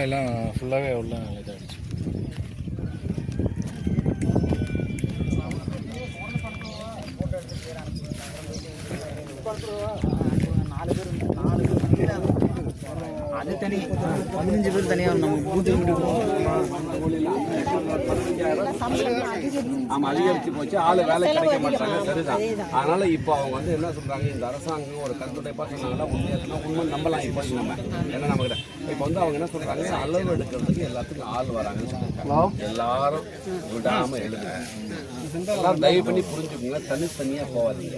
எல்லாம் ஃபுல்லாகவே உள்ள இதாகிடுச்சு. அது தனி 15 பேர் தனியாக நம்ம பூஜை ஆமாம், அதிகரிச்சு போச்சு. ஆள் வேலை கிடைக்க மாட்டாங்க. சரிதான். அதனால இப்போ அவங்க வந்து என்ன சொல்றாங்க, இந்த அரசாங்கம் ஒரு கருத்துடைப்பா சொன்னாங்கன்னா உண்மை நம்பலாம். இப்போ நம்ம என்ன நம்மகிட்ட இப்போ வந்து அவங்க என்ன சொல்றாங்க, அளவு எடுக்கிறதுக்கு எல்லாத்துக்கும் ஆள் வராங்கன்னு சொல்லியிருக்காங்க. எல்லாரும் விடாம எழுதுங்க. எல்லாரும் தயவு பண்ணி புரிஞ்சுக்கோங்க, தனித்தனியா போவாதீங்க.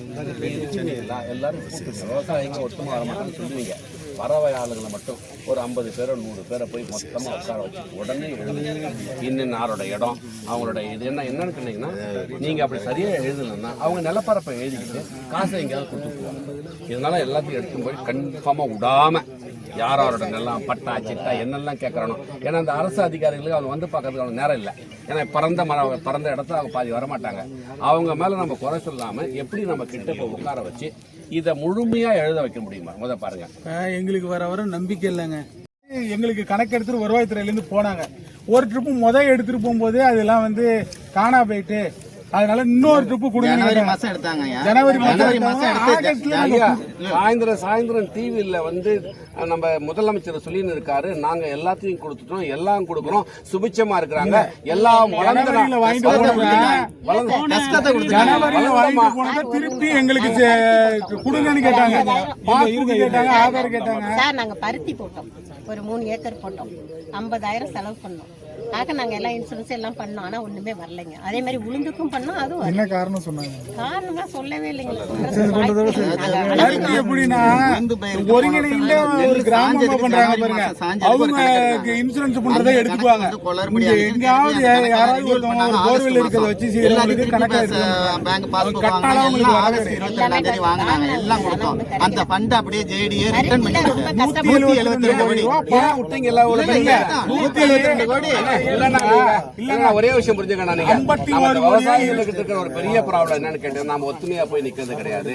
எல்லாரும் விவசாயிங்க ஒட்டுமா வர மாட்டாங்கன்னு சொல்லுவீங்க. பறவை ஆளுங்களை மட்டும் ஒரு 50 பேரோ 100 பேரை போய் மொத்தமாக உட்கார வச்சு உடனே எழுதுங்க. இன்னும் யாரோட இடம், அவங்களோட இது என்னன்னு சொன்னீங்கன்னா, நீங்கள் அப்படி சரியாக எழுதலைன்னா அவங்க நிலப்பரப்பை எழுதிக்கிட்டு காசை எங்கேயாவது கொடுத்துக்குவாங்க. இதனால எல்லாத்தையும் எடுத்து போய் கன்ஃபார்மாக விடாமல் யாரோட நிலம், பட்டா, சிட்டா என்னெல்லாம் கேட்கறணும். ஏன்னா அந்த அரசு அதிகாரிகளுக்கு அவங்க வந்து பார்க்கறதுக்கு அவங்க நேரம் இல்லை. ஏன்னா பறந்த இடத்துல அவங்க பாதி வரமாட்டாங்க. அவங்க மேலே நம்ம குறை சொல்லாமல் எப்படி நம்ம கிட்ட போய் உட்கார வச்சு இதை முழுமையாக எழுத வைக்க முடியுமா? பாருங்க, எங்களுக்கு வர நம்பிக்கை இல்லைங்க. எங்களுக்கு கணக்கு எடுத்துட்டு வருவாய்த்துறையிலேருந்து போனாங்க. ஒரு ட்ரிப்பு எடுத்துட்டு போகும்போது அதெல்லாம் வந்து காணா போயிட்டு, அதனால இன்னொரு ட்ரிப்பு கொடுங்க. ஜனவரி மாசம் சாயந்தரம் டிவியில் வந்து நம்ம முதலமைச்சர் சொல்லின்னு இருக்காரு, நாங்க எல்லாத்தையும் கொடுத்துட்டோம், எல்லாம் கொடுக்குறோம், சுபிச்சமா இருக்கிறாங்க, எல்லாம் திருப்பி எங்களுக்கு கொடுங்கன்னு கேட்டாங்க. ஆதார் கேட்டாங்க. சார் நாங்க பருத்தி போட்டோம், ஒரு 3 ஏக்கர் போட்டோம், 50,000 செலவு பண்ணோம். ஆக நாங்க எல்லாம் இன்சூரன்ஸ் எல்லாம் பண்ணோம், ஆனா ஒண்ணுமே வரலைங்க. அதே மாதிரி உளுந்துக்கும் பண்ணோம். அதுவும் என்ன காரணம் சொன்னாங்க? காரணமா சொல்லவே இல்லைங்க. எப்படின்னா ஒருங்கிணைந்த ஒரு கிராமமா பண்றாங்க பாருங்க, அவங்க இன்சூரன்ஸ் பண்றதை எடுத்துக்குவாங்க. எங்காவது யாராவது ஒருத்தவங்க ஒரு போர்வெல் இருக்கிறத வச்சு செய்யறவங்களுக்கு கணக்கா கட்டாளம் வாங்கினாங்க, எல்லாம் கொடுத்தோம். அந்த ஃபண்ட் அப்படியே ஜேடிஏ ரிட்டர்ன் பண்ணி 172 கோடி. ஒரே விஷயம் புரிஞ்சுக்கணும், விவசாயிகளுக்கு இருக்கிற ஒரு பெரிய ப்ராப்ளம் என்னன்னு கேட்டீங்கன்னா, நாம ஒத்துமையா போய் நிக்கிறது கிடையாது.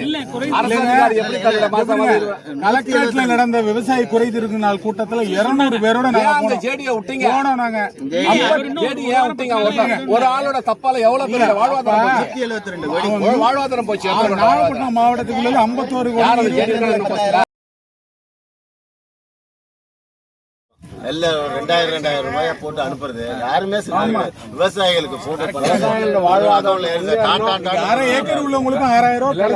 கலெக்டரேட்ல நடந்த விவசாய குறைதீர்க்கும் நாள் கூட்டத்துல 200 பேரோட ஜேடியை விட்டீங்க. ஒரு ஆளோட தப்பால எவ்வளவு பேர் வாழ்வாதாரம் போச்சு. நாகப்பட்டினம் மாவட்டத்துக்குள்ள 51 கோடி. எல்லாம் 2000 ரூபாய் போட்டு அனுப்புறது யாருமே விவசாயிகளுக்கு போட்டு வாழ்வாதாரம் ஏக்கர் உள்ளவங்களுக்கு 6000 ரூபாய்.